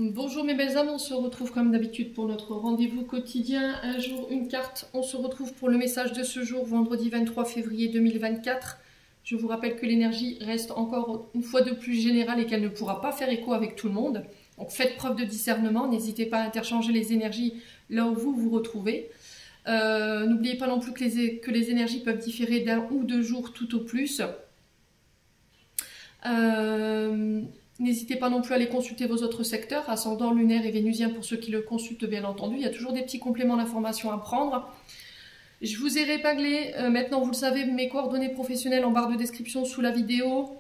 Bonjour mes belles âmes, on se retrouve comme d'habitude pour notre rendez-vous quotidien, un jour une carte. On se retrouve pour le message de ce jour, vendredi 23 février 2024. Je vous rappelle que l'énergie reste encore une fois de plus générale et qu'elle ne pourra pas faire écho avec tout le monde. Donc faites preuve de discernement, n'hésitez pas à interchanger les énergies là où vous vous retrouvez. N'oubliez pas non plus que les énergies peuvent différer d'un ou deux jours tout au plus. N'hésitez pas non plus à aller consulter vos autres secteurs, ascendant, lunaire et vénusien pour ceux qui le consultent bien entendu. Il y a toujours des petits compléments d'informations à prendre. Je vous ai épinglé, maintenant vous le savez, mes coordonnées professionnelles en barre de description sous la vidéo,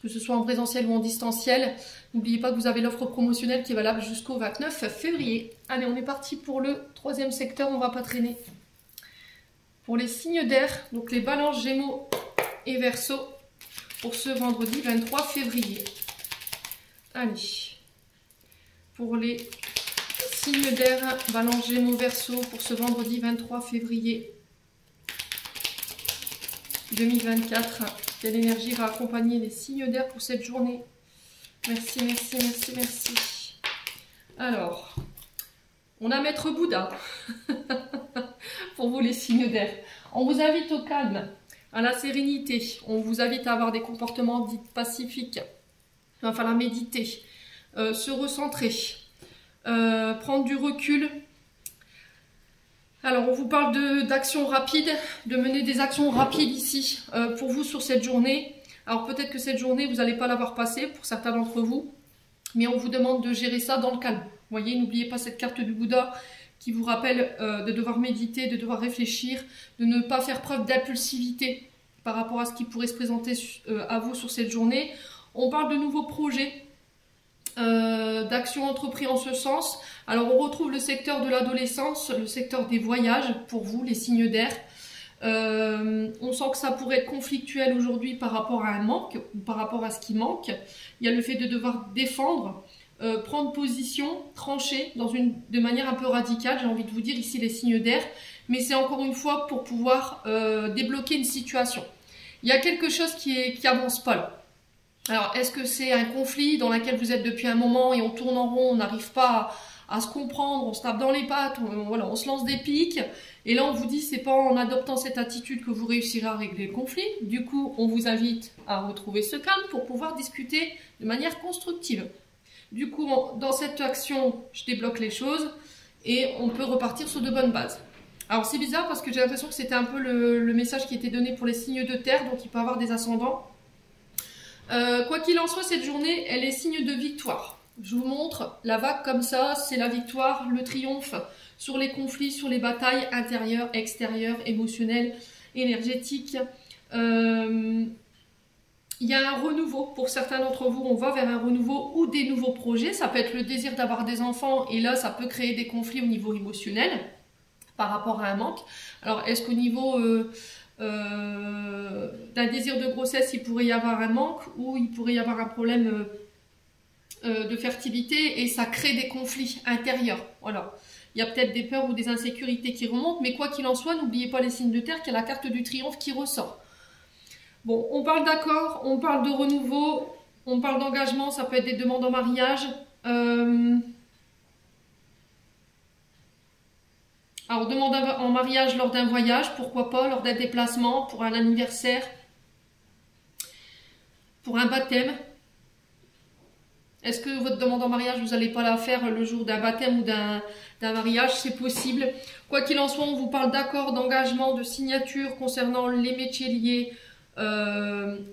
que ce soit en présentiel ou en distanciel. N'oubliez pas que vous avez l'offre promotionnelle qui est valable jusqu'au 29 février. Allez, on est parti pour le troisième secteur, on ne va pas traîner. Pour les signes d'air, donc les balances, gémeaux et verseaux, pour ce vendredi 23 février. Allez, pour les signes d'air, balance, gémeaux, verseau, pour ce vendredi 23 février 2024, quelle énergie va accompagner les signes d'air pour cette journée? Merci, merci, merci, merci. Alors, on a Maître Bouddha pour vous les signes d'air. On vous invite au calme, à la sérénité. On vous invite à avoir des comportements dits pacifiques. Il va falloir méditer, se recentrer, prendre du recul. Alors, on vous parle d'actions rapides, de mener des actions rapides ici pour vous sur cette journée. Alors, peut-être que cette journée, vous n'allez pas l'avoir passée pour certains d'entre vous, mais on vous demande de gérer ça dans le calme. Vous voyez, n'oubliez pas cette carte du Bouddha qui vous rappelle de devoir méditer, de devoir réfléchir, de ne pas faire preuve d'impulsivité par rapport à ce qui pourrait se présenter à vous sur cette journée. On parle de nouveaux projets, d'actions entreprises en ce sens. Alors on retrouve le secteur de l'adolescence, le secteur des voyages pour vous, les signes d'air. On sent que ça pourrait être conflictuel aujourd'hui par rapport à un manque, ou par rapport à ce qui manque. Il y a le fait de devoir défendre, prendre position, trancher de manière un peu radicale, j'ai envie de vous dire ici les signes d'air. Mais c'est encore une fois pour pouvoir débloquer une situation. Il y a quelque chose qui avance pas là. Alors, est-ce que c'est un conflit dans lequel vous êtes depuis un moment et on tourne en rond, on n'arrive pas à se comprendre, on se tape dans les pattes, voilà, on se lance des piques, et là on vous dit c'est pas en adoptant cette attitude que vous réussirez à régler le conflit. Du coup, on vous invite à retrouver ce calme pour pouvoir discuter de manière constructive. Du coup, dans cette action, je débloque les choses et on peut repartir sur de bonnes bases. Alors c'est bizarre parce que j'ai l'impression que c'était un peu le message qui était donné pour les signes de terre, donc il peut y avoir des ascendants. Quoi qu'il en soit, cette journée, elle est signe de victoire. Je vous montre la vague comme ça, c'est la victoire, le triomphe sur les conflits, sur les batailles intérieures, extérieures, émotionnelles, énergétiques. Il y a un renouveau pour certains d'entre vous, on va vers un renouveau ou des nouveaux projets. Ça peut être le désir d'avoir des enfants et là, ça peut créer des conflits au niveau émotionnel par rapport à un manque. Alors, est-ce qu'au niveau d'un désir de grossesse, il pourrait y avoir un manque ou il pourrait y avoir un problème de fertilité et ça crée des conflits intérieurs. Voilà. Il y a peut-être des peurs ou des insécurités qui remontent, mais quoi qu'il en soit, n'oubliez pas les signes de terre, qu'il y a la carte du triomphe qui ressort. Bon, on parle d'accord, on parle de renouveau, on parle d'engagement, ça peut être des demandes en mariage. Alors, demande en mariage lors d'un voyage, pourquoi pas, lors d'un déplacement, pour un anniversaire, pour un baptême. Est-ce que votre demande en mariage, vous n'allez pas la faire le jour d'un baptême ou d'un mariage? C'est possible. Quoi qu'il en soit, on vous parle d'accord, d'engagement, de signature concernant les métiers liés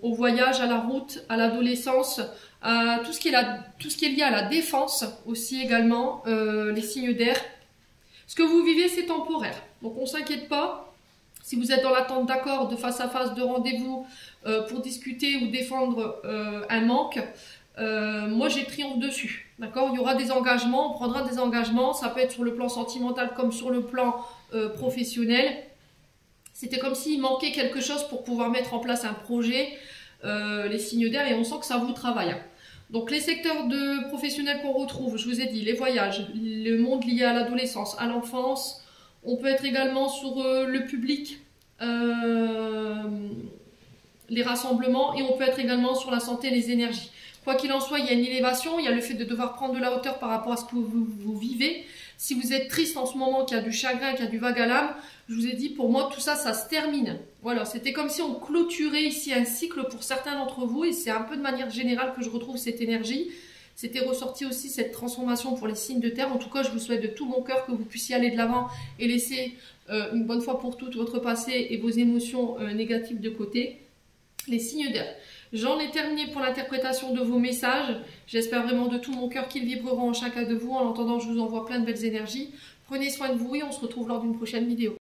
au voyage, à la route, à l'adolescence, à tout ce qui est lié à la défense aussi également, les signes d'air. Ce que vous vivez, c'est temporaire. Donc, on ne s'inquiète pas. Si vous êtes dans l'attente d'accord, de face à face, de rendez-vous pour discuter ou défendre un manque, moi, j'ai triomphe dessus. D'accord? Il y aura des engagements, on prendra des engagements. Ça peut être sur le plan sentimental comme sur le plan professionnel. C'était comme s'il manquait quelque chose pour pouvoir mettre en place un projet, les signes d'air, et on sent que ça vous travaille. Donc les secteurs professionnels qu'on retrouve, je vous ai dit, les voyages, le monde lié à l'adolescence, à l'enfance. On peut être également sur le public, les rassemblements, et on peut être également sur la santé et les énergies. Quoi qu'il en soit, il y a une élévation, il y a le fait de devoir prendre de la hauteur par rapport à ce que vous vivez. Si vous êtes triste en ce moment, qu'il y a du chagrin, qu'il y a du vague à l'âme, je vous ai dit, pour moi, tout ça, ça se termine. Voilà, c'était comme si on clôturait ici un cycle pour certains d'entre vous, et c'est un peu de manière générale que je retrouve cette énergie. C'était ressorti aussi cette transformation pour les signes de terre. En tout cas, je vous souhaite de tout mon cœur que vous puissiez aller de l'avant et laisser une bonne fois pour toutes votre passé et vos émotions négatives de côté. Les signes d'air. J'en ai terminé pour l'interprétation de vos messages. J'espère vraiment de tout mon cœur qu'ils vibreront en chacun de vous. En attendant, je vous envoie plein de belles énergies. Prenez soin de vous et on se retrouve lors d'une prochaine vidéo.